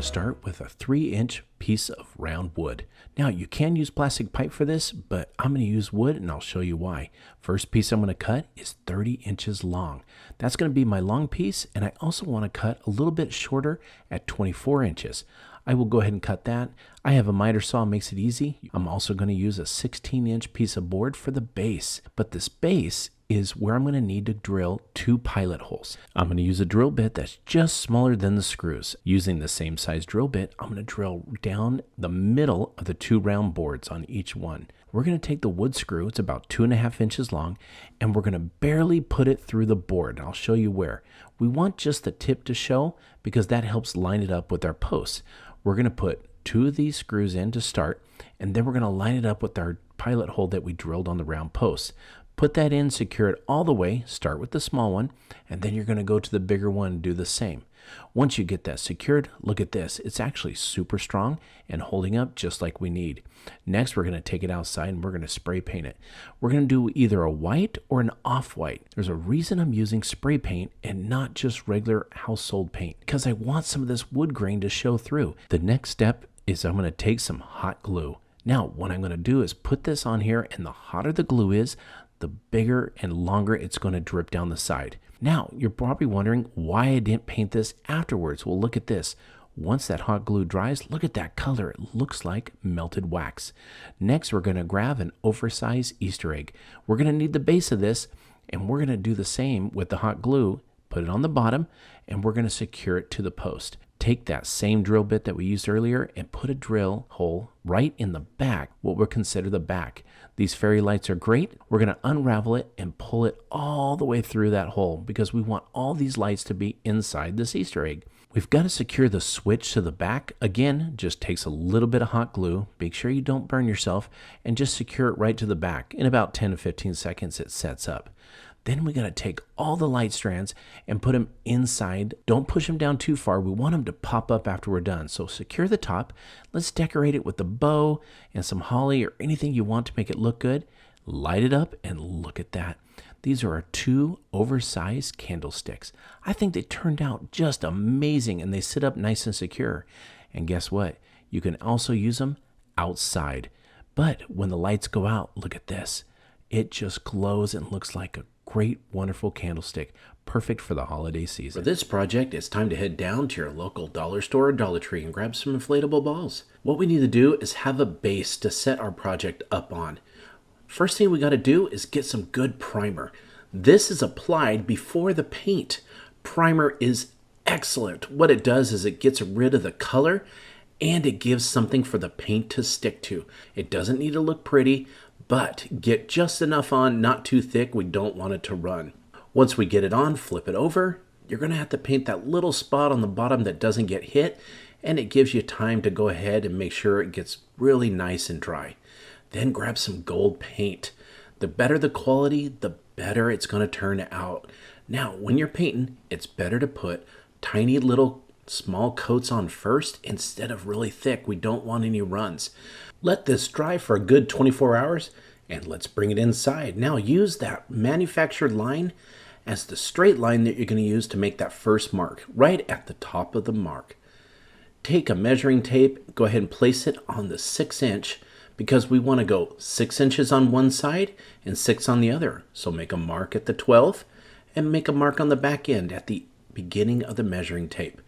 start with a 3-inch piece of round wood. Now you can use plastic pipe for this, but I'm going to use wood and I'll show you why. First piece I'm going to cut is 30 inches long. That's going to be my long piece, and I also want to cut a little bit shorter at 24 inches. I will go ahead and cut that. I have a miter saw, makes it easy. I'm also going to use a 16-inch piece of board for the base, but this base is where I'm going to need to drill 2 pilot holes. I'm going to use a drill bit that's just smaller than the screws. Using the same size drill bit, I'm going to drill down the middle of the 2 round boards on each one. We're going to take the wood screw, it's about 2.5 inches long, and we're going to barely put it through the board. I'll show you where. We want just the tip to show because that helps line it up with our posts. We're going to put 2 of these screws in to start, and then we're going to line it up with our pilot hole that we drilled on the round posts. Put that in, secure it all the way, start with the small one, and then you're going to go to the bigger one and do the same. Once you get that secured, look at this. It's actually super strong and holding up just like we need. Next, we're going to take it outside and we're going to spray paint it. We're going to do either a white or an off-white. There's a reason I'm using spray paint and not just regular household paint, because I want some of this wood grain to show through. The next step is I'm going to take some hot glue. Now, what I'm going to do is put this on here, and the hotter the glue is, the bigger and longer it's going to drip down the side. Now, you're probably wondering why I didn't paint this afterwards. Well, look at this. Once that hot glue dries, look at that color. It looks like melted wax. Next, we're going to grab an oversized Easter egg. We're going to need the base of this, and we're going to do the same with the hot glue. Put it on the bottom, and we're going to secure it to the post. Take that same drill bit that we used earlier and put a drill hole right in the back, what we'll consider the back. These fairy lights are great. We're going to unravel it and pull it all the way through that hole because we want all these lights to be inside this Easter egg. We've got to secure the switch to the back. Again, just takes a little bit of hot glue. Make sure you don't burn yourself and just secure it right to the back. In about 10 to 15 seconds, it sets up. Then we got to take all the light strands and put them inside. Don't push them down too far. We want them to pop up after we're done. So secure the top. Let's decorate it with a bow and some holly or anything you want to make it look good. Light it up and look at that. These are our 2 oversized candlesticks. I think they turned out just amazing, and they sit up nice and secure. And guess what? You can also use them outside. But when the lights go out, look at this. It just glows and looks like a great, wonderful candlestick, perfect for the holiday season. For this project, it's time to head down to your local dollar store or Dollar Tree and grab some inflatable balls. What we need to do is have a base to set our project up on. First thing we got to do is get some good primer. This is applied before the paint. Primer is excellent. What it does is it gets rid of the color and it gives something for the paint to stick to. It doesn't need to look pretty, but get just enough on, not too thick. We don't want it to run. Once we get it on, flip it over. You're going to have to paint that little spot on the bottom that doesn't get hit, and it gives you time to go ahead and make sure it gets really nice and dry. Then grab some gold paint. The better the quality, the better it's going to turn out. Now, when you're painting, it's better to put tiny little small coats on first instead of really thick. We don't want any runs. Let this dry for a good 24 hours and let's bring it inside. Now use that manufactured line as the straight line that you're going to use to make that first mark, right at the top of the mark. Take a measuring tape, go ahead and place it on the 6-inch because we want to go 6 inches on one side and 6 on the other. So make a mark at the 12th and make a mark on the back end at the beginning of the measuring tape.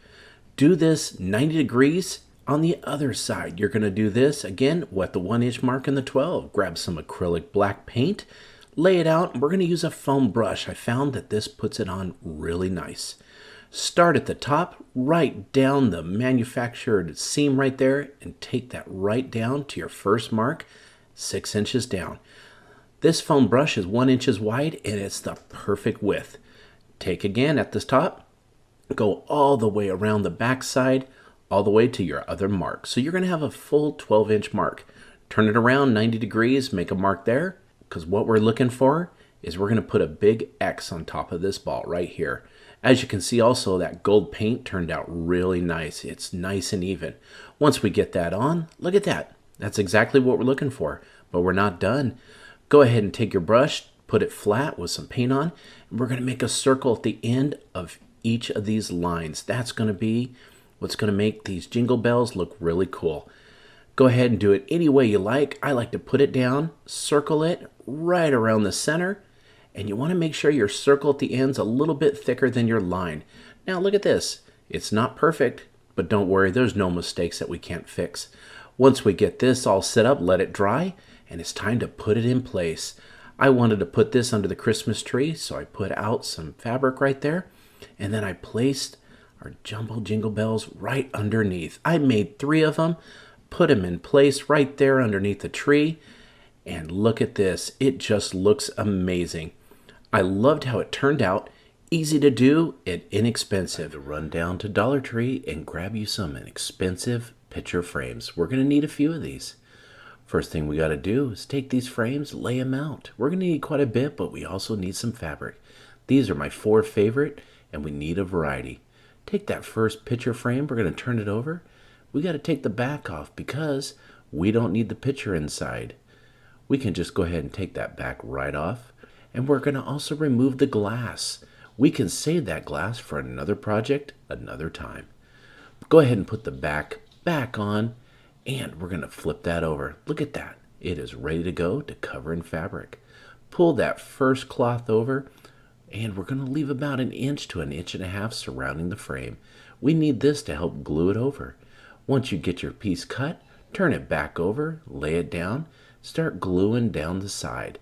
Do this 90 degrees. On the other side, you're going to do this again with the 1-inch mark and the 12. Grab some acrylic black paint, lay it out, and we're going to use a foam brush. I found that this puts it on really nice. Start at the top, right down the manufactured seam right there, and take that right down to your first mark, 6 inches down. This foam brush is 1 inch wide, and it's the perfect width. Take again at the top, go all the way around the back side, all the way to your other mark. So you're going to have a full 12-inch mark. Turn it around 90 degrees, make a mark there, because what we're looking for is we're going to put a big X on top of this ball right here. As you can see also, that gold paint turned out really nice. It's nice and even. Once we get that on, look at that. That's exactly what we're looking for, but we're not done. Go ahead and take your brush, put it flat with some paint on, and we're going to make a circle at the end of each of these lines. That's going to be what's going to make these jingle bells look really cool. Go ahead and do it any way you like. I like to put it down, circle it right around the center, and you want to make sure your circle at the end's a little bit thicker than your line. Now look at this. It's not perfect, but don't worry, there's no mistakes that we can't fix. Once we get this all set up, let it dry, and it's time to put it in place. I wanted to put this under the Christmas tree, so I put out some fabric right there, and then I placed our jumbo jingle bells right underneath. I made 3 of them, put them in place right there underneath the tree, and look at this. It just looks amazing. I loved how it turned out. Easy to do and inexpensive. Run down to Dollar Tree and grab you some inexpensive picture frames. We're going to need a few of these. First thing we got to do is take these frames, lay them out. We're going to need quite a bit, but we also need some fabric. These are my 4 favorite, and we need a variety. Take that first picture frame, we're going to turn it over. We got to take the back off because we don't need the picture inside. We can just go ahead and take that back right off. And we're going to also remove the glass. We can save that glass for another project another time. Go ahead and put the back on, and we're going to flip that over. Look at that. It is ready to go to cover in fabric. Pull that first cloth over, and we're going to leave about 1 inch to 1.5 inches surrounding the frame. We need this to help glue it over. Once you get your piece cut, turn it back over, lay it down, start gluing down the side.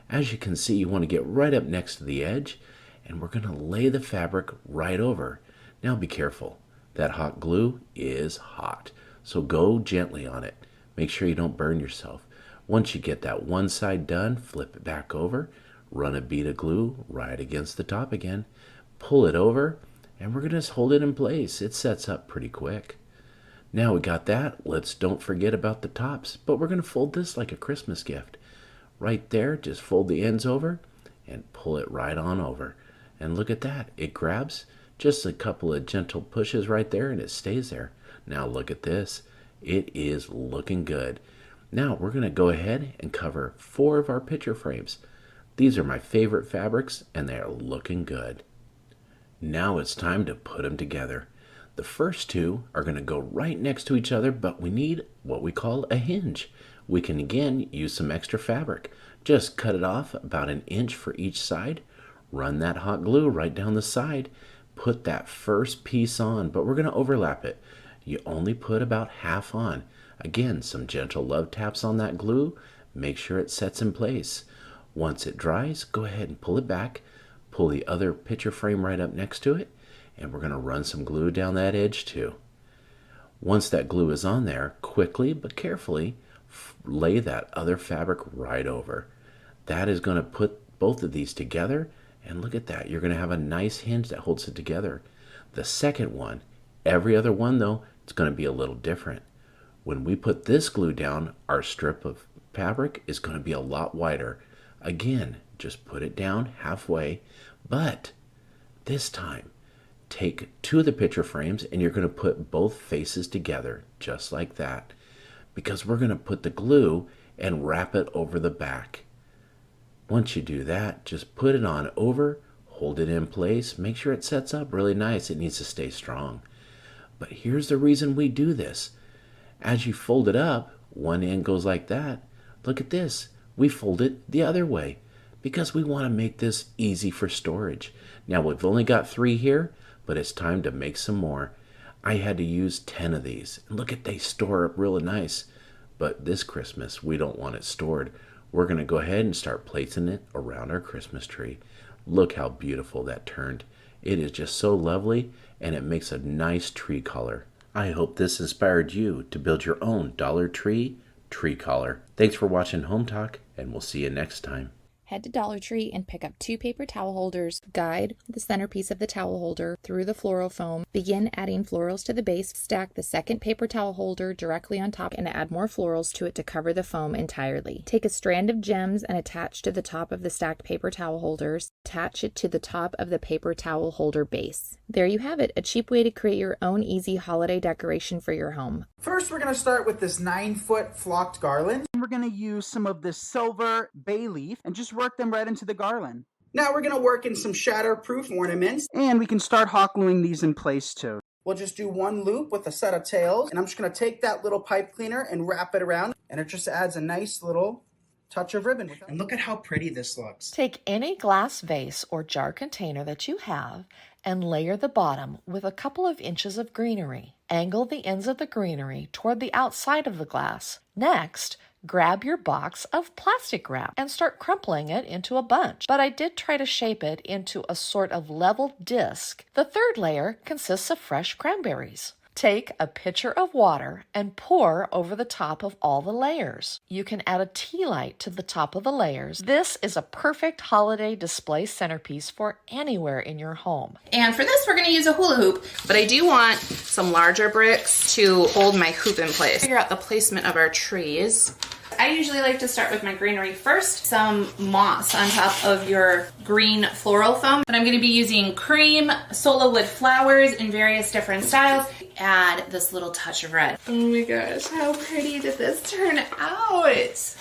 As you can see, you want to get right up next to the edge, and we're going to lay the fabric right over. Now be careful. That hot glue is hot, so go gently on it. Make sure you don't burn yourself. Once you get that one side done, flip it back over, run a bead of glue right against the top again, pull it over, and we're going to just hold it in place. It sets up pretty quick. Now we got that, don't forget about the tops, but we're going to fold this like a Christmas gift. Right there, just fold the ends over and pull it right on over. And look at that, it grabs. Just a couple of gentle pushes right there and it stays there. Now look at this, it is looking good. Now we're going to go ahead and cover 4 of our picture frames. These are my favorite fabrics and they are looking good. Now it's time to put them together. The first 2 are going to go right next to each other, but we need what we call a hinge. We can again use some extra fabric. Just cut it off about 1 inch for each side. Run that hot glue right down the side. Put that first piece on, but we're going to overlap it. You only put about half on. Again, some gentle love taps on that glue. Make sure it sets in place. Once it dries, go ahead and pull it back. Pull the other picture frame right up next to it. And we're going to run some glue down that edge too. Once that glue is on there, quickly but carefully lay that other fabric right over. That is going to put both of these together, and look at that. You're going to have a nice hinge that holds it together. The second one, every other one though, it's going to be a little different. When we put this glue down, our strip of fabric is going to be a lot wider. Again, just put it down halfway, but this time, take 2 of the picture frames and you're going to put both faces together just like that, because we're going to put the glue and wrap it over the back. Once you do that, just put it on over, hold it in place, make sure it sets up really nice. It needs to stay strong. But here's the reason we do this. As you fold it up, one end goes like that. Look at this. We fold it the other way because we want to make this easy for storage. Now we've only got 3 here, but it's time to make some more. I had to use 10 of these. And look at, they store up really nice. But this Christmas, we don't want it stored. We're going to go ahead and start placing it around our Christmas tree. Look how beautiful that turned. It is just so lovely, and it makes a nice tree color. I hope this inspired you to build your own Dollar Tree tree collar. Thanks for watching Home Talk, and we'll see you next time. Head to Dollar Tree and pick up 2 paper towel holders. Guide the centerpiece of the towel holder through the floral foam. Begin adding florals to the base. Stack the second paper towel holder directly on top and add more florals to it to cover the foam entirely. Take a strand of gems and attach to the top of the stacked paper towel holders. Attach it to the top of the paper towel holder base. There you have it, a cheap way to create your own easy holiday decoration for your home. First, we're going to start with this 9-foot flocked garland. We're going to use some of this silver bay leaf and just work them right into the garland. Now we're going to work in some shatterproof ornaments. And we can start hot gluing these in place too. We'll just do one loop with a set of tails, and I'm just gonna take that little pipe cleaner and wrap it around, and it just adds a nice little touch of ribbon. And look at how pretty this looks. Take any glass vase or jar container that you have and layer the bottom with a couple of inches of greenery. Angle the ends of the greenery toward the outside of the glass. Next, grab your box of plastic wrap and start crumpling it into a bunch. But I did try to shape it into a sort of level disc. The third layer consists of fresh cranberries. Take a pitcher of water and pour over the top of all the layers. You can add a tea light to the top of the layers. This is a perfect holiday display centerpiece for anywhere in your home. And for this, we're going to use a hula hoop, but I do want some larger bricks to hold my hoop in place. Figure out the placement of our trees. I usually like to start with my greenery first. Some moss on top of your green floral foam. But I'm going to be using cream, solo wood flowers in various different styles. Add this little touch of red. Oh my gosh, how pretty did this turn out?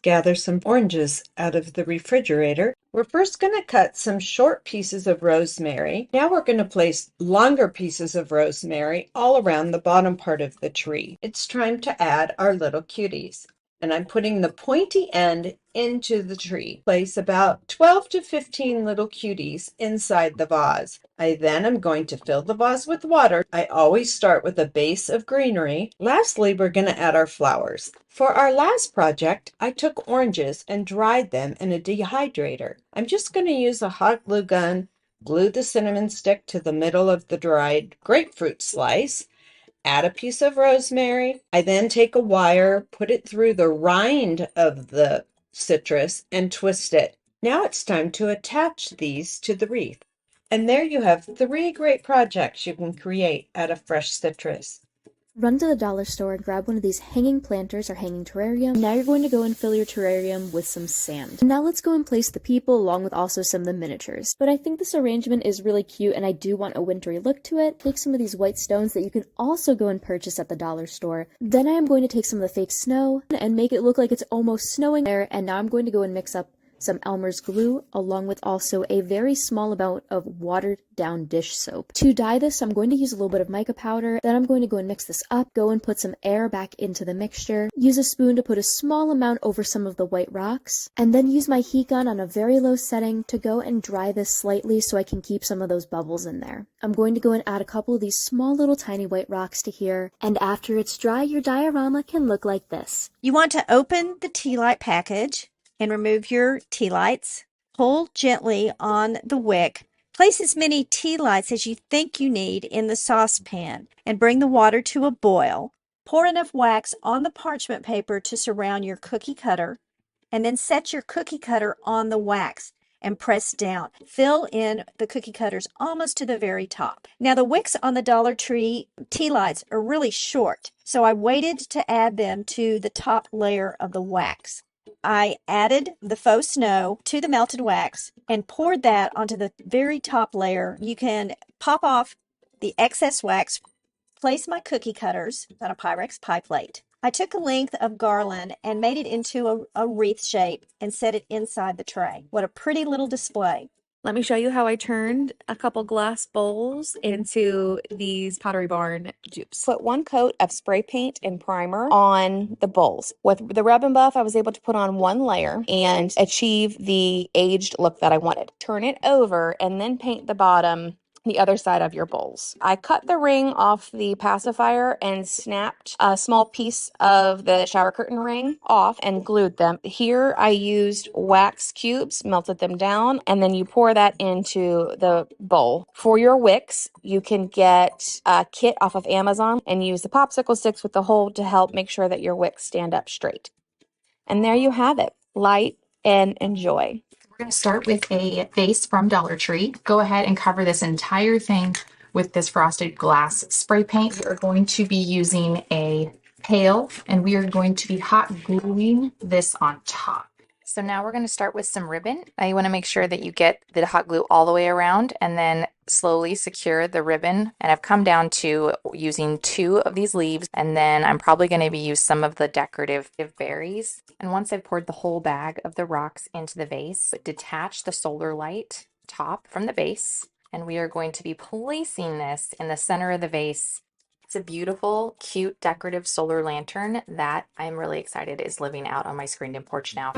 Gather some oranges out of the refrigerator. We're first going to cut some short pieces of rosemary. Now we're going to place longer pieces of rosemary all around the bottom part of the tree. It's time to add our little cuties. And I'm putting the pointy end into the tree. Place about 12 to 15 little cuties inside the vase. I then am going to fill the vase with water. I always start with a base of greenery. Lastly, we're going to add our flowers. For our last project, I took oranges and dried them in a dehydrator. I'm just going to use a hot glue gun, glue the cinnamon stick to the middle of the dried grapefruit slice, add a piece of rosemary. I then take a wire, put it through the rind of the citrus, and twist it. Now it's time to attach these to the wreath. And there you have 3 great projects you can create out of fresh citrus. Run to the dollar store and grab one of these hanging planters or hanging terrarium. Now you're going to go and fill your terrarium with some sand. Now let's go and place the people along with also some of the miniatures. But I think this arrangement is really cute and I do want a wintry look to it. Take some of these white stones that you can also go and purchase at the dollar store. Then I am going to take some of the fake snow and make it look like it's almost snowing there. And now I'm going to go and mix up some Elmer's glue, along with also a very small amount of watered down dish soap. To dye this, I'm going to use a little bit of mica powder, then I'm going to go and mix this up, go and put some air back into the mixture, use a spoon to put a small amount over some of the white rocks, and then use my heat gun on a very low setting to go and dry this slightly so I can keep some of those bubbles in there. I'm going to go and add a couple of these small little tiny white rocks to here, and after it's dry, your diorama can look like this. You want to open the tea light package and remove your tea lights. Pull gently on the wick. Place as many tea lights as you think you need in the saucepan and bring the water to a boil. Pour enough wax on the parchment paper to surround your cookie cutter and then set your cookie cutter on the wax and press down. Fill in the cookie cutters almost to the very top. Now the wicks on the Dollar Tree tea lights are really short, so I waited to add them to the top layer of the wax. I added the faux snow to the melted wax and poured that onto the very top layer. You can pop off the excess wax, place my cookie cutters on a Pyrex pie plate. I took a length of garland and made it into a wreath shape and set it inside the tray. What a pretty little display. Let me show you how I turned a couple glass bowls into these Pottery Barn dupes. Put 1 coat of spray paint and primer on the bowls. With the Rub and Buff, I was able to put on 1 layer and achieve the aged look that I wanted. Turn it over and then paint the bottom the other side of your bowls. I cut the ring off the pacifier and snapped a small piece of the shower curtain ring off and glued them. Here I used wax cubes, melted them down, and then you pour that into the bowl. For your wicks, you can get a kit off of Amazon and use the popsicle sticks with the hole to help make sure that your wicks stand up straight. And there you have it. Light and enjoy. We're going to start with a base from Dollar Tree. Go ahead and cover this entire thing with this frosted glass spray paint. We are going to be using a pail and we are going to be hot gluing this on top. So now we're going to start with some ribbon. Now you want to make sure that you get the hot glue all the way around and then slowly secure the ribbon. And I've come down to using 2 of these leaves, and then I'm probably going to be use some of the decorative berries. And once I've poured the whole bag of the rocks into the vase, detach the solar light top from the base. And we are going to be placing this in the center of the vase. It's a beautiful, cute, decorative solar lantern that I'm really excited is living out on my screened-in porch now.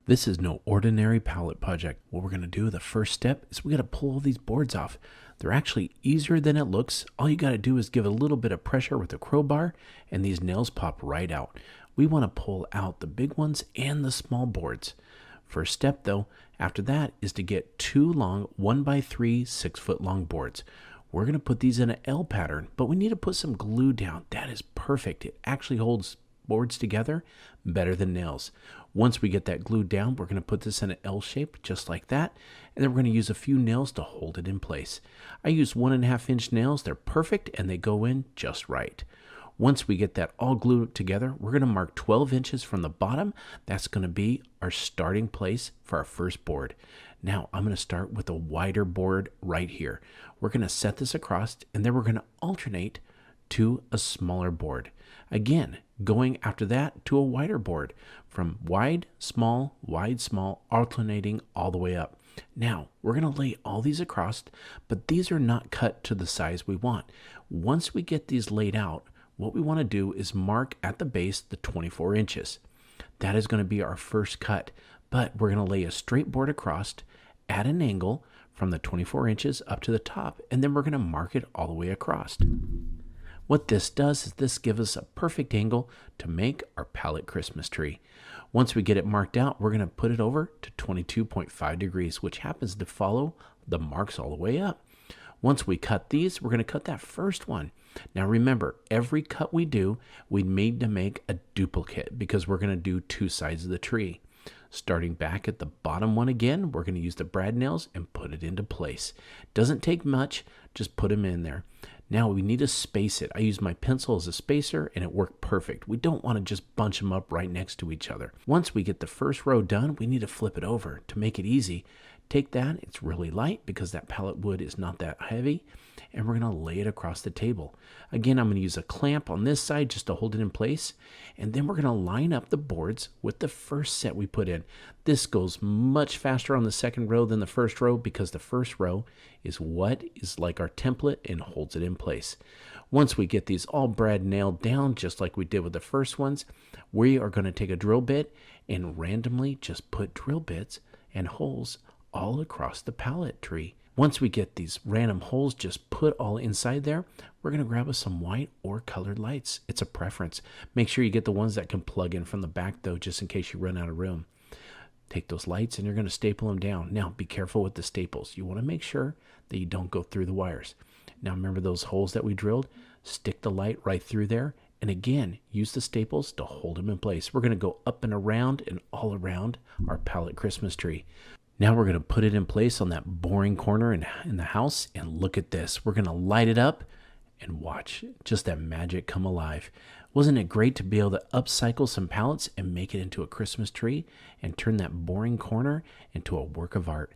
This is no ordinary pallet project. What we're going to do, the first step, is we got to pull all these boards off. They're actually easier than it looks. All you got to do is give a little bit of pressure with a crowbar and these nails pop right out. We want to pull out the big ones and the small boards. First step though, after that, is to get 2 long 1x3 6-foot long boards. We're going to put these in an L pattern, but we need to put some glue down. That is perfect. It actually holds boards together better than nails. Once we get that glued down, we're going to put this in an L shape just like that, and then we're going to use a few nails to hold it in place. I use 1.5 inch nails. They're perfect and they go in just right. Once we get that all glued together, we're going to mark 12 inches from the bottom. That's going to be our starting place for our first board. Now I'm going to start with a wider board right here. We're going to set this across and then we're going to alternate to a smaller board. Again, going after that to a wider board, from wide, small, alternating all the way up. Now, we're going to lay all these across, but these are not cut to the size we want. Once we get these laid out, what we want to do is mark at the base the 24 inches. That is going to be our first cut, but we're going to lay a straight board across at an angle from the 24 inches up to the top, and then we're going to mark it all the way across. What this does is this gives us a perfect angle to make our pallet Christmas tree. Once we get it marked out, we're going to put it over to 22.5 degrees, which happens to follow the marks all the way up. Once we cut these, we're going to cut that first one. Now remember, every cut we do, we need to make a duplicate because we're going to do two sides of the tree. Starting back at the bottom one again, we're going to use the brad nails and put it into place. Doesn't take much, just put them in there. Now we need to space it. I used my pencil as a spacer and it worked perfect. We don't want to just bunch them up right next to each other. Once we get the first row done, we need to flip it over. To make it easy, take that, it's really light because that pallet wood is not that heavy, and we're going to lay it across the table. Again, I'm going to use a clamp on this side just to hold it in place, and then we're going to line up the boards with the first set we put in. This goes much faster on the second row than the first row because the first row is what is like our template and holds it in place. Once we get these all brad nailed down, just like we did with the first ones, we are going to take a drill bit and randomly just put drill bits and holes all across the pallet tree. Once we get these random holes just put all inside there, we're going to grab us some white or colored lights. It's a preference. Make sure you get the ones that can plug in from the back though, just in case you run out of room. Take those lights and you're going to staple them down. Now be careful with the staples. You want to make sure that you don't go through the wires. Now remember those holes that we drilled? Stick the light right through there. And again, use the staples to hold them in place. We're going to go up and around and all around our pallet Christmas tree. Now we're going to put it in place on that boring corner in the house, and look at this. We're going to light it up and watch just that magic come alive. Wasn't it great to be able to upcycle some pallets and make it into a Christmas tree and turn that boring corner into a work of art?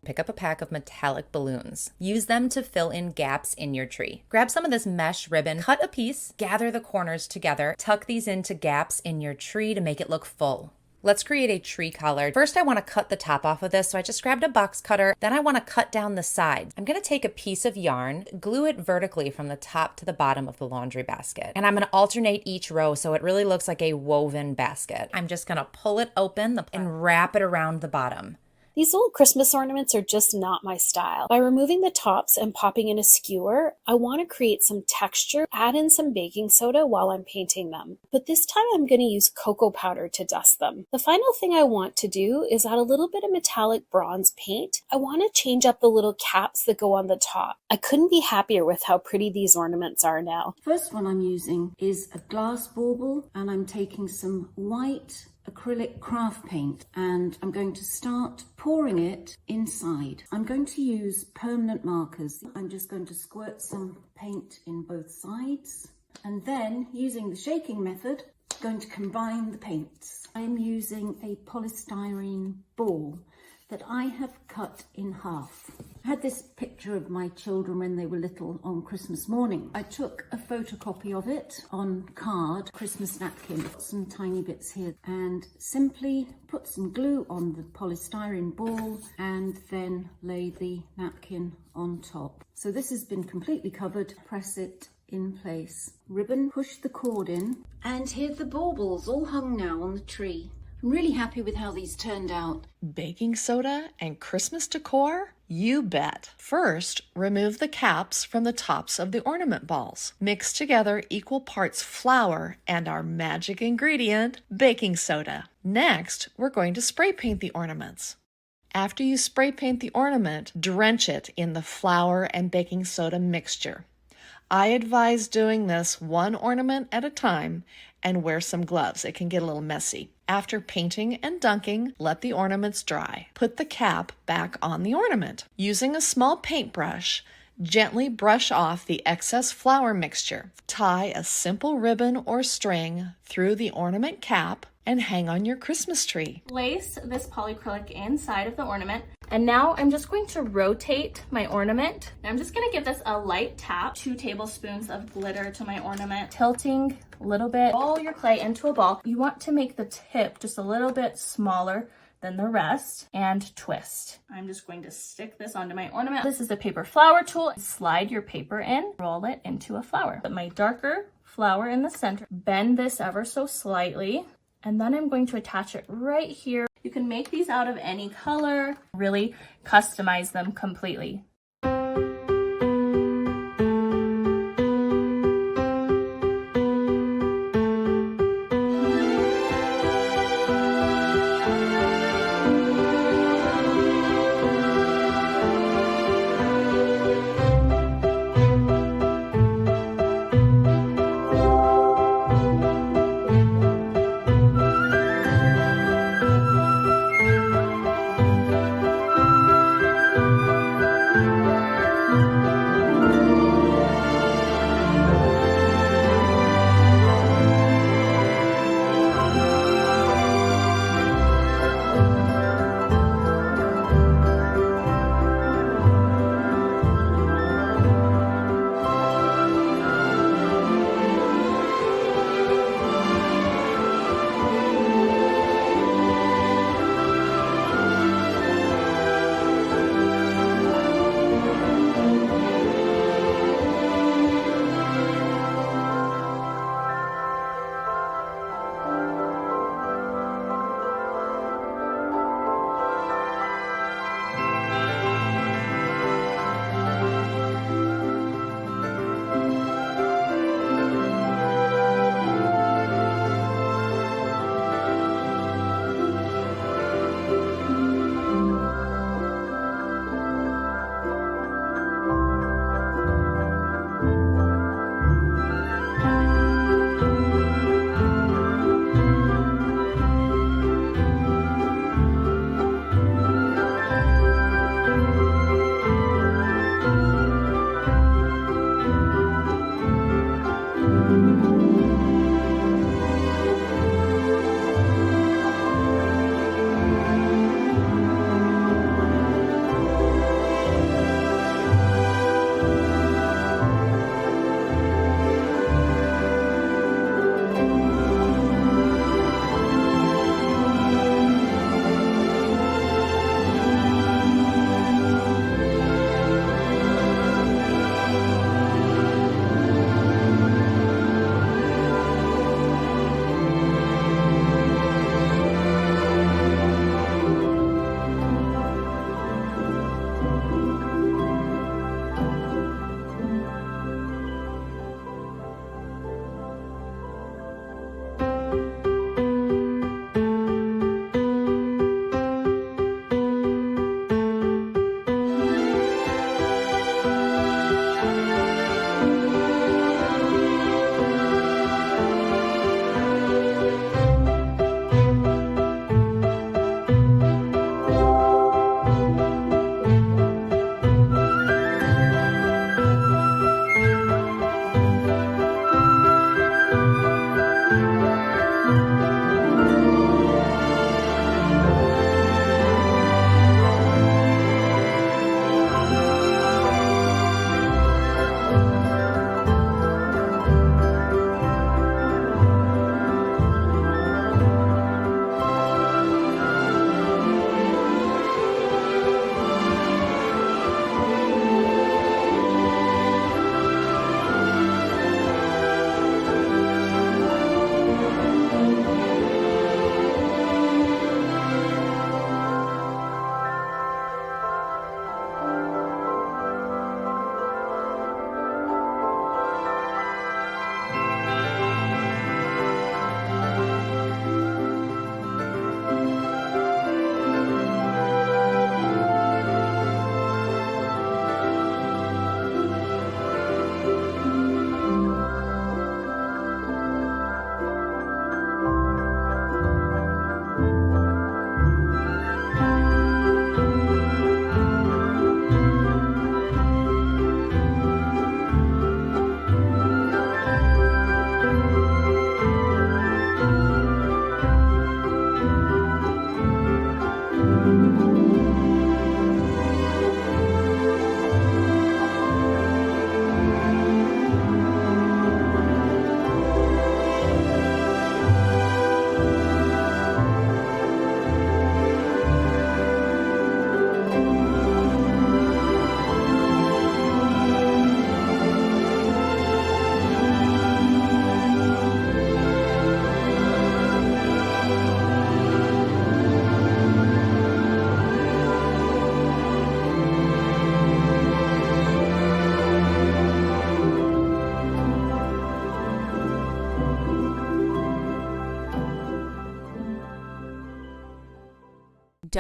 Pick up a pack of metallic balloons. Use them to fill in gaps in your tree. Grab some of this mesh ribbon, cut a piece, gather the corners together, tuck these into gaps in your tree to make it look full. Let's create a tree collar. First, I want to cut the top off of this, so I just grabbed a box cutter. Then I want to cut down the side. I'm going to take a piece of yarn, glue it vertically from the top to the bottom of the laundry basket. And I'm going to alternate each row so it really looks like a woven basket. I'm just going to pull it open and wrap it around the bottom. These little Christmas ornaments are just not my style. By removing the tops and popping in a skewer, I want to create some texture, add in some baking soda while I'm painting them. But this time I'm going to use cocoa powder to dust them. The final thing I want to do is add a little bit of metallic bronze paint. I want to change up the little caps that go on the top. I couldn't be happier with how pretty these ornaments are now. First one I'm using is a glass bauble, and I'm taking some white acrylic craft paint and I'm going to start pouring it inside. I'm going to use permanent markers. I'm just going to squirt some paint in both sides and then, using the shaking method, I'm going to combine the paints. I'm using a polystyrene ball that I have cut in half. I had this picture of my children when they were little on Christmas morning. I took a photocopy of it on card, Christmas napkin, some tiny bits here, and simply put some glue on the polystyrene ball and then lay the napkin on top. So this has been completely covered. Press it in place. Ribbon, push the cord in, and here the baubles all hung now on the tree. I'm really happy with how these turned out. Baking soda and Christmas decor? You bet. First, remove the caps from the tops of the ornament balls. Mix together equal parts flour and our magic ingredient, baking soda. Next, we're going to spray paint the ornaments. After you spray paint the ornament, drench it in the flour and baking soda mixture. I advise doing this one ornament at a time and wear some gloves. It can get a little messy. After painting and dunking, let the ornaments dry. Put the cap back on the ornament. Using a small paintbrush, gently brush off the excess flour mixture. Tie a simple ribbon or string through the ornament cap and hang on your Christmas tree. Place this polyacrylic inside of the ornament. And now I'm just going to rotate my ornament. And I'm just going to give this a light tap. 2 tablespoons of glitter to my ornament. Tilting a little bit, roll your clay into a ball. You want to make the tip just a little bit smaller than the rest and twist. I'm just going to stick this onto my ornament. This is the paper flower tool. Slide your paper in, roll it into a flower. Put my darker flower in the center. Bend this ever so slightly. And then I'm going to attach it right here. You can make these out of any color, really customize them completely.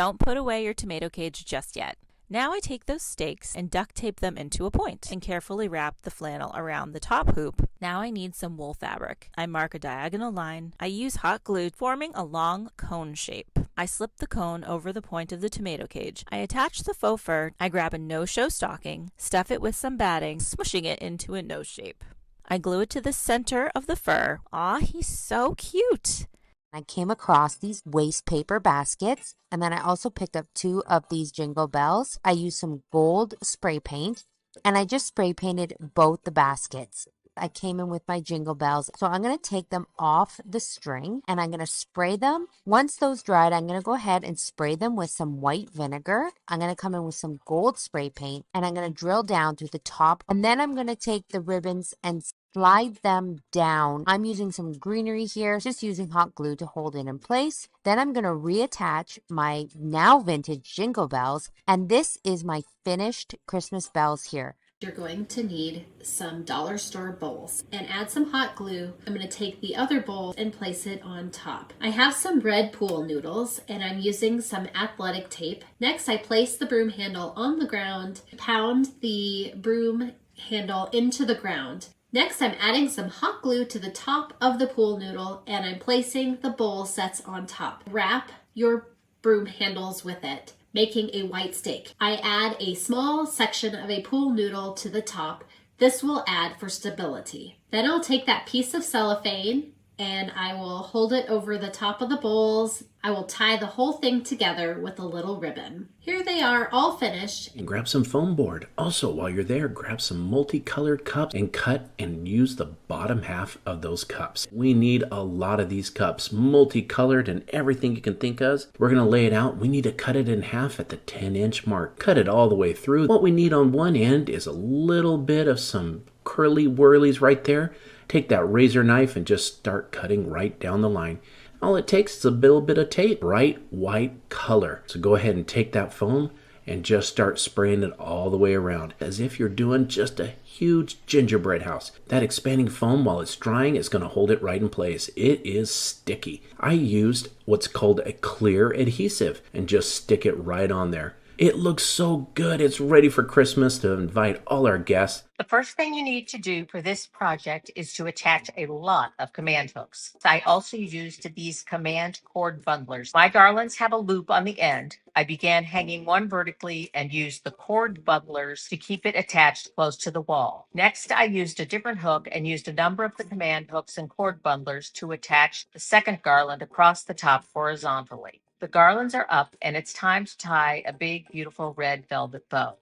Don't put away your tomato cage just yet. Now I take those stakes and duct tape them into a point and carefully wrap the flannel around the top hoop. Now I need some wool fabric. I mark a diagonal line. I use hot glue, forming a long cone shape. I slip the cone over the point of the tomato cage. I attach the faux fur. I grab a no-show stocking, stuff it with some batting, smushing it into a nose shape. I glue it to the center of the fur. Aw, he's so cute. I came across these waste paper baskets, and then I also picked up 2 of these jingle bells. I used some gold spray paint, and I just spray painted both the baskets. I came in with my jingle bells, so I'm going to take them off the string and I'm going to spray them. Once those dried, I'm going to go ahead and spray them with some white vinegar. I'm going to come in with some gold spray paint and I'm going to drill down through the top, and then I'm going to take the ribbons and slide them down. I'm using some greenery here, just using hot glue to hold it in place. Then I'm going to reattach my now vintage jingle bells, and this is my finished Christmas bells here. You're going to need some dollar store bowls and add some hot glue. I'm going to take the other bowl and place it on top. I have some red pool noodles and I'm using some athletic tape. Next, I place the broom handle on the ground, pound the broom handle into the ground. Next, I'm adding some hot glue to the top of the pool noodle and I'm placing the bowl sets on top. Wrap your broom handles with it, making a white stake. I add a small section of a pool noodle to the top. This will add for stability. Then I'll take that piece of cellophane and I will hold it over the top of the bowls. I will tie the whole thing together with a little ribbon. Here they are, all finished. And grab some foam board. Also, while you're there, grab some multicolored cups and cut and use the bottom half of those cups. We need a lot of these cups, multicolored and everything you can think of. We're going to lay it out. We need to cut it in half at the 10-inch mark. Cut it all the way through. What we need on one end is a little bit of some curly whirlies right there. Take that razor knife and just start cutting right down the line. All it takes is a little bit of tape, bright white color. So go ahead and take that foam and just start spraying it all the way around, as if you're doing just a huge gingerbread house. That expanding foam, while it's drying, is going to hold it right in place. It is sticky. I used what's called a clear adhesive and just stick it right on there. It looks so good. It's ready for Christmas to invite all our guests. The first thing you need to do for this project is to attach a lot of command hooks. I also used these command cord bundlers. My garlands have a loop on the end. I began hanging one vertically and used the cord bundlers to keep it attached close to the wall. Next, I used a different hook and used a number of the command hooks and cord bundlers to attach the second garland across the top horizontally. The garlands are up and it's time to tie a big, beautiful red velvet bow.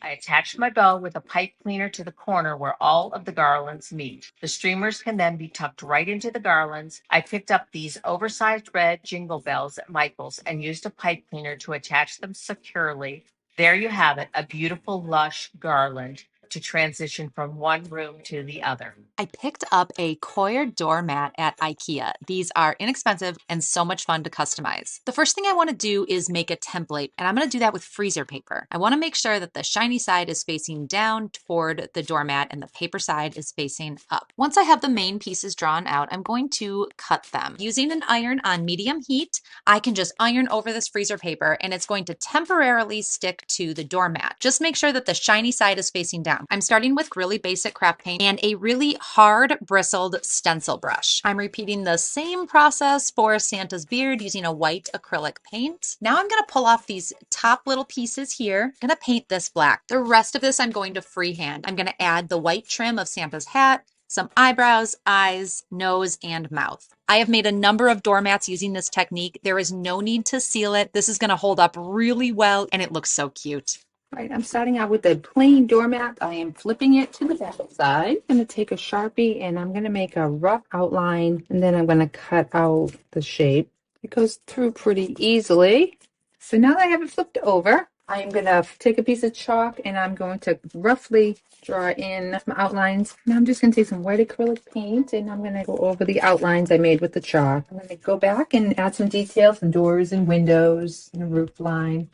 I attached my bow with a pipe cleaner to the corner where all of the garlands meet. The streamers can then be tucked right into the garlands. I picked up these oversized red jingle bells at Michael's and used a pipe cleaner to attach them securely. There you have it, a beautiful lush garland to transition from one room to the other. I picked up a coir doormat at IKEA. These are inexpensive and so much fun to customize. The first thing I want to do is make a template, and I'm going to do that with freezer paper. I want to make sure that the shiny side is facing down toward the doormat and the paper side is facing up. Once I have the main pieces drawn out, I'm going to cut them. Using an iron on medium heat, I can just iron over this freezer paper and it's going to temporarily stick to the doormat. Just make sure that the shiny side is facing down. I'm starting with really basic craft paint and a really hard bristled stencil brush. I'm repeating the same process for Santa's beard using a white acrylic paint. Now I'm going to pull off these top little pieces here. I'm going to paint this black. The rest of this I'm going to freehand. I'm going to add the white trim of Santa's hat, some eyebrows, eyes, nose, and mouth. I have made a number of doormats using this technique. There is no need to seal it. This is going to hold up really well and it looks so cute. All right, I'm starting out with a plain doormat. I am flipping it to the back side. I'm going to take a Sharpie and I'm going to make a rough outline and then I'm going to cut out the shape. It goes through pretty easily. So now that I have it flipped over, I'm going to take a piece of chalk and I'm going to roughly draw in my outlines. Now I'm just going to take some white acrylic paint and I'm going to go over the outlines I made with the chalk. I'm going to go back and add some details, some doors and windows and a roof line.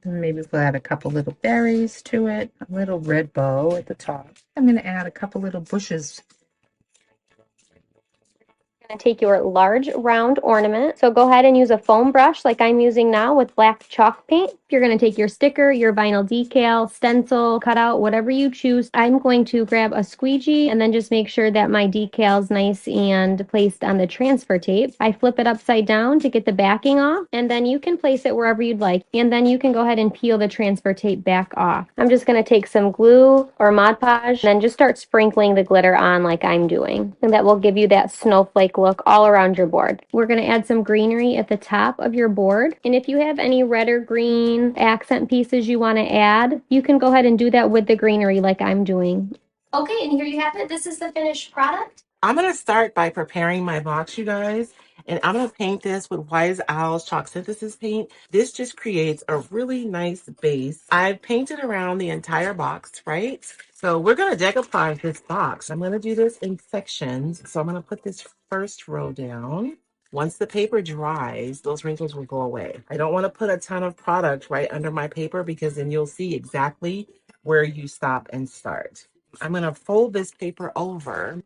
Maybe we'll add a couple little berries to it, a little red bow at the top. I'm going to add a couple little bushes. Going to take your large round ornament. So go ahead and use a foam brush like I'm using now with black chalk paint. You're going to take your sticker, your vinyl decal, stencil, cutout, whatever you choose. I'm going to grab a squeegee and then just make sure that my decal's nice and placed on the transfer tape. I flip it upside down to get the backing off, and then you can place it wherever you'd like. And then you can go ahead and peel the transfer tape back off. I'm just going to take some glue or Mod Podge and then just start sprinkling the glitter on like I'm doing. And that will give you that snowflake look all around your board. We're going to add some greenery at the top of your board. And if you have any red or green accent pieces you want to add, you can go ahead and do that with the greenery like I'm doing. Okay, and here you have it. This is the finished product. I'm going to start by preparing my box, you guys. And I'm going to paint this with Wise Owl's chalk synthesis paint. This just creates a really nice base. I've painted around the entire box, right? So we're going to decoupage this box. I'm going to do this in sections. So I'm going to put this first row down. Once the paper dries, those wrinkles will go away. I don't want to put a ton of product right under my paper because then you'll see exactly where you stop and start. I'm going to fold this paper over.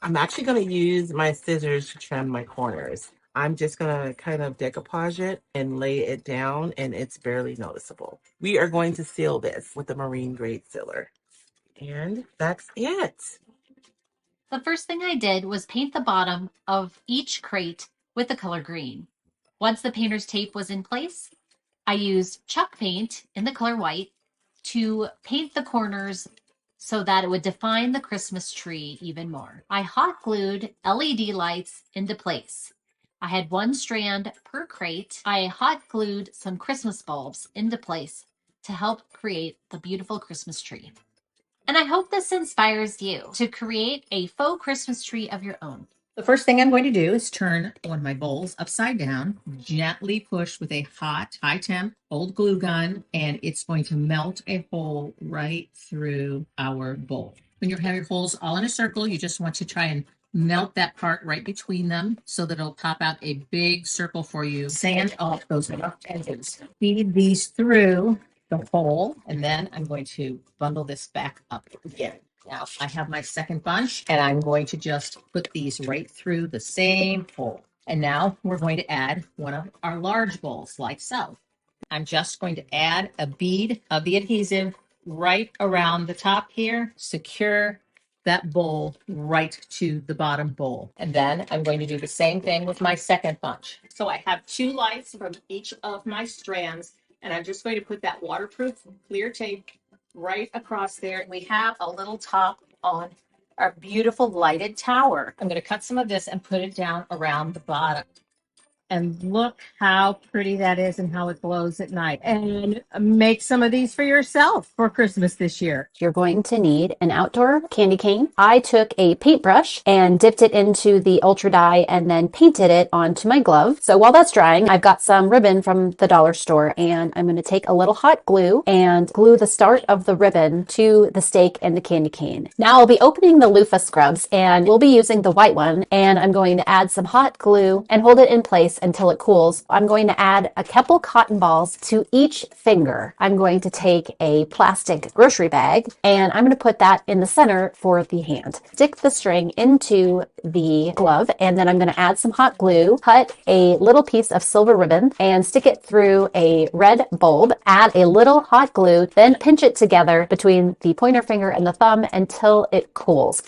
I'm actually going to use my scissors to trim my corners. I'm just going to kind of decoupage it and lay it down, and it's barely noticeable. We are going to seal this with the marine grade sealer. And that's it. The first thing I did was paint the bottom of each crate with the color green. Once the painter's tape was in place, I used chalk paint in the color white to paint the corners so that it would define the Christmas tree even more. I hot glued LED lights into place. I had one strand per crate. I hot glued some Christmas bulbs into place to help create the beautiful Christmas tree. And I hope this inspires you to create a faux Christmas tree of your own. The first thing I'm going to do is turn one of my bowls upside down, gently push with a hot, high temp old glue gun, and it's going to melt a hole right through our bowl. When you have your holes all in a circle, you just want to try and melt that part right between them so that it'll pop out a big circle for you. Sand off those rough edges. Feed these through the hole, and then I'm going to bundle this back up again. Now I have my second bunch, and I'm going to just put these right through the same hole. And now we're going to add one of our large bowls like so. I'm just going to add a bead of the adhesive right around the top here, secure that bowl right to the bottom bowl. And then I'm going to do the same thing with my second bunch. So I have 2 lights from each of my strands, and I'm just going to put that waterproof clear tape right across there. We have a little top on our beautiful lighted tower. I'm going to cut some of this and put it down around the bottom. And look how pretty that is and how it glows at night. And make some of these for yourself for Christmas this year. You're going to need an outdoor candy cane. I took a paintbrush and dipped it into the ultra dye and then painted it onto my glove. So while that's drying, I've got some ribbon from the dollar store, and I'm going to take a little hot glue and glue the start of the ribbon to the stake and the candy cane. Now I'll be opening the loofah scrubs, and we'll be using the white one, and I'm going to add some hot glue and hold it in place until it cools. I'm going to add a couple cotton balls to each finger. I'm going to take a plastic grocery bag, and I'm going to put that in the center for the hand. Stick the string into the glove, and then I'm going to add some hot glue, cut a little piece of silver ribbon, and stick it through a red bulb. Add a little hot glue, then pinch it together between the pointer finger and the thumb until it cools.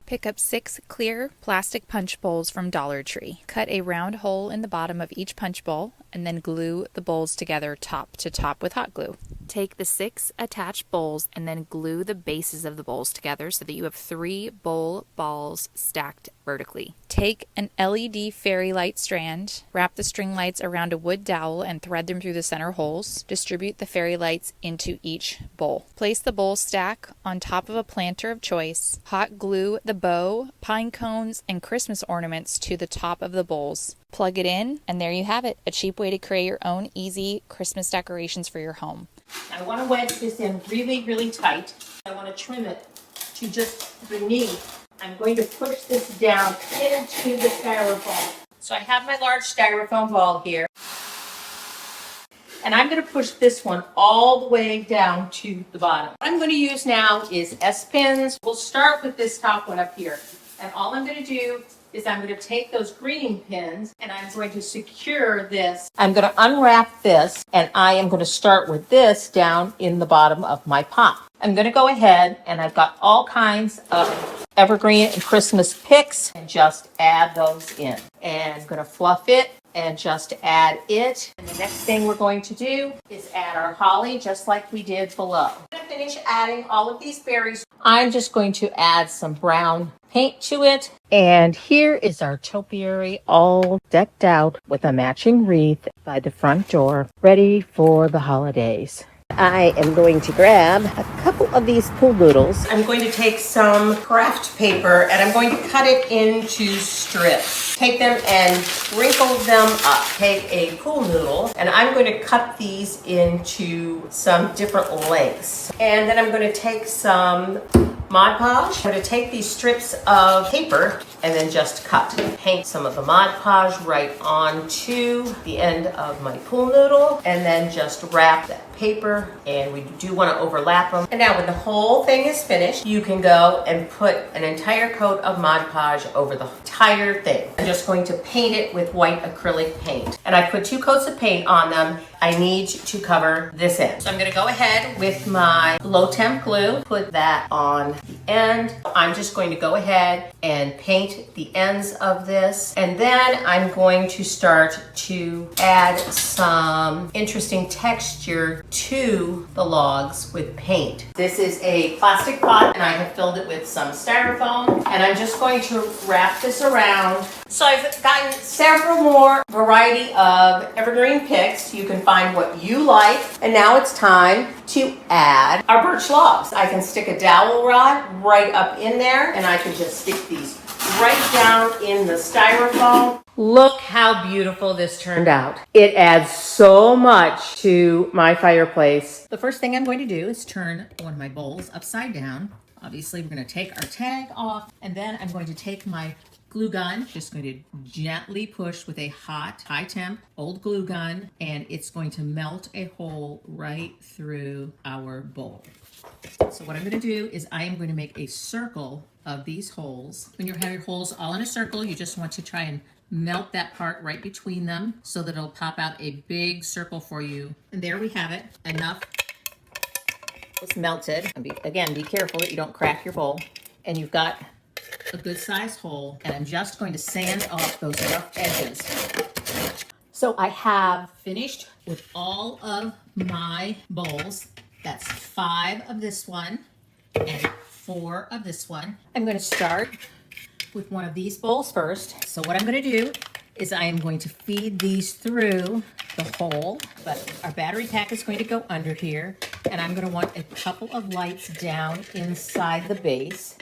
Pick up 6 clear plastic punch bowls from Dollar Tree. Cut a round hole in the bottom of each punch bowl and then glue the bowls together top to top with hot glue. Take the 6 attached bowls and then glue the bases of the bowls together so that you have 3 bowl balls stacked vertically. Take an LED fairy light strand, wrap the string lights around a wood dowel and thread them through the center holes. Distribute the fairy lights into each bowl. Place the bowl stack on top of a planter of choice. Hot glue the bow, pine cones, and Christmas ornaments to the top of the bowls. Plug it in, and there you have it, a cheap way to create your own easy Christmas decorations for your home. I want to wedge this in really, really tight. I want to trim it to just beneath. I'm going to push this down into the styrofoam. So I have my large styrofoam ball here. And I'm going to push this one all the way down to the bottom. What I'm going to use now is S-pins. We'll start with this top one up here. And all I'm going to do is I'm going to take those green pins and I'm going to secure this. I'm going to unwrap this and I am going to start with this down in the bottom of my pot. I'm going to go ahead and I've got all kinds of evergreen and Christmas picks and just add those in. And I'm going to fluff it and just add it. And the next thing we're going to do is add our holly just like we did below. I'm going to finish adding all of these berries. I'm just going to add some brown paint to it. And here is our topiary all decked out with a matching wreath by the front door, ready for the holidays. I am going to grab a couple of these pool noodles. I'm going to take some craft paper and I'm going to cut it into strips. Take them and wrinkle them up. Take a pool noodle and I'm going to cut these into some different lengths. And then I'm going to take some Mod Podge. I'm going to take these strips of paper and then just cut. Paint some of the Mod Podge right onto the end of my pool noodle and then just wrap that paper, and we do want to overlap them. And now when the whole thing is finished, you can go and put an entire coat of Mod Podge over the entire thing. I'm just going to paint it with white acrylic paint. And I put 2 coats of paint on them. I need to cover this end. So I'm going to go ahead with my low temp glue, put that on the end. I'm just going to go ahead and paint the ends of this. And then I'm going to start to add some interesting texture to the logs with paint. This is a plastic pot and I have filled it with some styrofoam and I'm just going to wrap this around. So I've gotten several more variety of evergreen picks. You can find what you like. And now it's time to add our birch logs. I can stick a dowel rod right up in there and I can just stick these right down in the styrofoam. Look how beautiful this turned out. It adds so much to my fireplace. The first thing I'm going to do is turn one of my bowls upside down. Obviously, we're going to take our tag off and then I'm going to take my glue gun, just going to gently push with a hot, high temp, old glue gun, and it's going to melt a hole right through our bowl. So what I'm going to do is I am going to make a circle of these holes. When you have your holes all in a circle, you just want to try and melt that part right between them so that it'll pop out a big circle for you. And there we have it. Enough. It's melted. And again, be careful that you don't crack your bowl. And you've got a good sized hole. And I'm just going to sand off those rough edges. So I have finished with all of my bowls. That's 5 of this one and 4 of this one. I'm going to start with one of these bowls first. So what I'm going to do is I am going to feed these through the hole, but our battery pack is going to go under here, and I'm going to want a couple of lights down inside the base,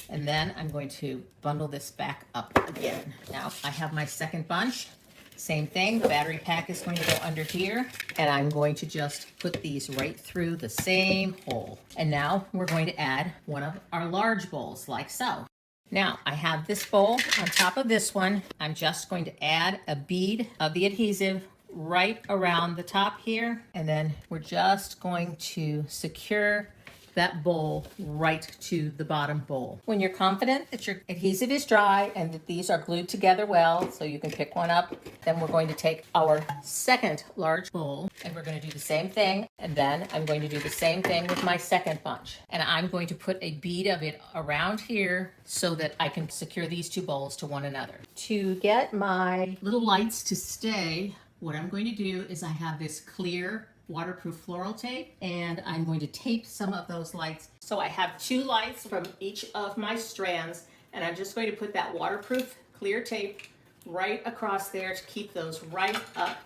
and then I'm going to bundle this back up again. Now I have my second bunch. Same thing, the battery pack is going to go under here, and I'm going to just put these right through the same hole. And now we're going to add one of our large bowls, like so. Now I have this bowl on top of this one. I'm just going to add a bead of the adhesive right around the top here, and then we're just going to secure that bowl right to the bottom bowl. When you're confident that your adhesive is dry and that these are glued together well, so you can pick one up, then we're going to take our second large bowl and we're going to do the same thing. And then I'm going to do the same thing with my second bunch. And I'm going to put a bead of it around here so that I can secure these two bowls to one another. To get my little lights to stay, what I'm going to do is I have this clear waterproof floral tape, and I'm going to tape some of those lights. So I have 2 lights from each of my strands, and I'm just going to put that waterproof clear tape right across there to keep those right up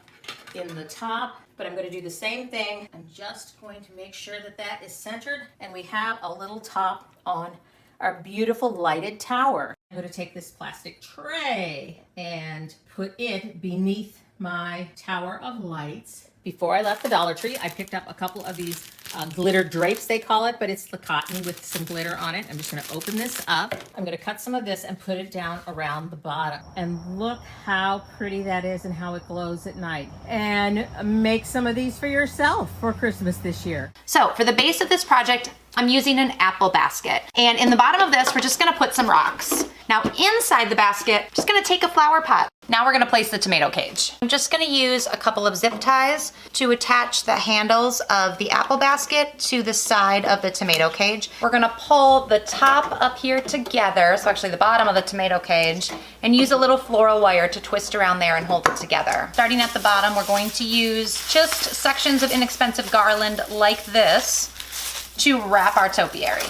in the top. But I'm going to do the same thing. I'm just going to make sure that that is centered, and we have a little top on our beautiful lighted tower. I'm going to take this plastic tray and put it beneath my tower of lights. Before I left the Dollar Tree, I picked up a couple of these glitter drapes, they call it, but it's the cotton with some glitter on it. I'm just going to open this up. I'm going to cut some of this and put it down around the bottom. And look how pretty that is and how it glows at night. And make some of these for yourself for Christmas this year. So for the base of this project, I'm using an apple basket. And in the bottom of this, we're just gonna put some rocks. Now inside the basket, just gonna take a flower pot. Now we're gonna place the tomato cage. I'm just gonna use a couple of zip ties to attach the handles of the apple basket to the side of the tomato cage. We're gonna pull the top up here together, so actually the bottom of the tomato cage, and use a little floral wire to twist around there and hold it together. Starting at the bottom, we're going to use just sections of inexpensive garland like this to wrap our topiary.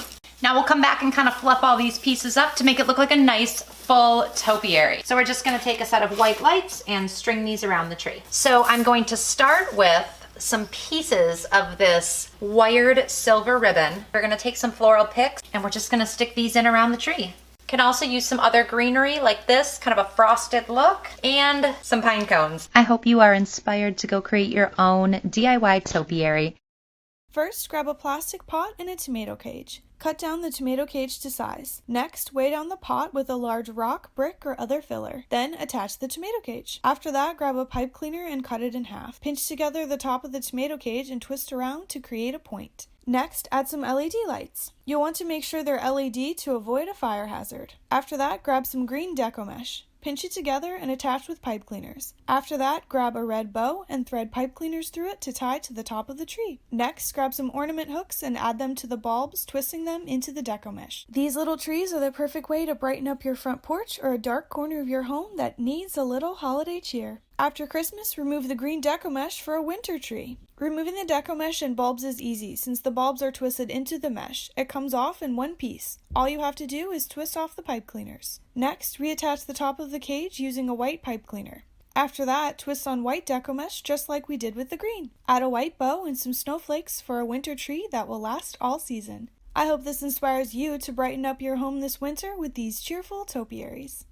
Now we'll come back and kind of fluff all these pieces up to make it look like a nice full topiary. So we're just gonna take a set of white lights and string these around the tree. So I'm going to start with some pieces of this wired silver ribbon. We're gonna take some floral picks and we're just gonna stick these in around the tree. Can also use some other greenery like this, kind of a frosted look, and some pine cones. I hope you are inspired to go create your own DIY topiary. First, grab a plastic pot and a tomato cage. Cut down the tomato cage to size. Next, weigh down the pot with a large rock, brick, or other filler. Then, attach the tomato cage. After that, grab a pipe cleaner and cut it in half. Pinch together the top of the tomato cage and twist around to create a point. Next, add some LED lights. You'll want to make sure they're LED to avoid a fire hazard. After that, grab some green deco mesh. Pinch it together and attach with pipe cleaners. After that, grab a red bow and thread pipe cleaners through it to tie to the top of the tree. Next, grab some ornament hooks and add them to the bulbs, twisting them into the deco mesh. These little trees are the perfect way to brighten up your front porch or a dark corner of your home that needs a little holiday cheer. After Christmas, remove the green deco mesh for a winter tree. Removing the deco mesh and bulbs is easy since the bulbs are twisted into the mesh. It comes off in one piece. All you have to do is twist off the pipe cleaners. Next, reattach the top of the cage using a white pipe cleaner. After that, twist on white deco mesh just like we did with the green. Add a white bow and some snowflakes for a winter tree that will last all season. I hope this inspires you to brighten up your home this winter with these cheerful topiaries.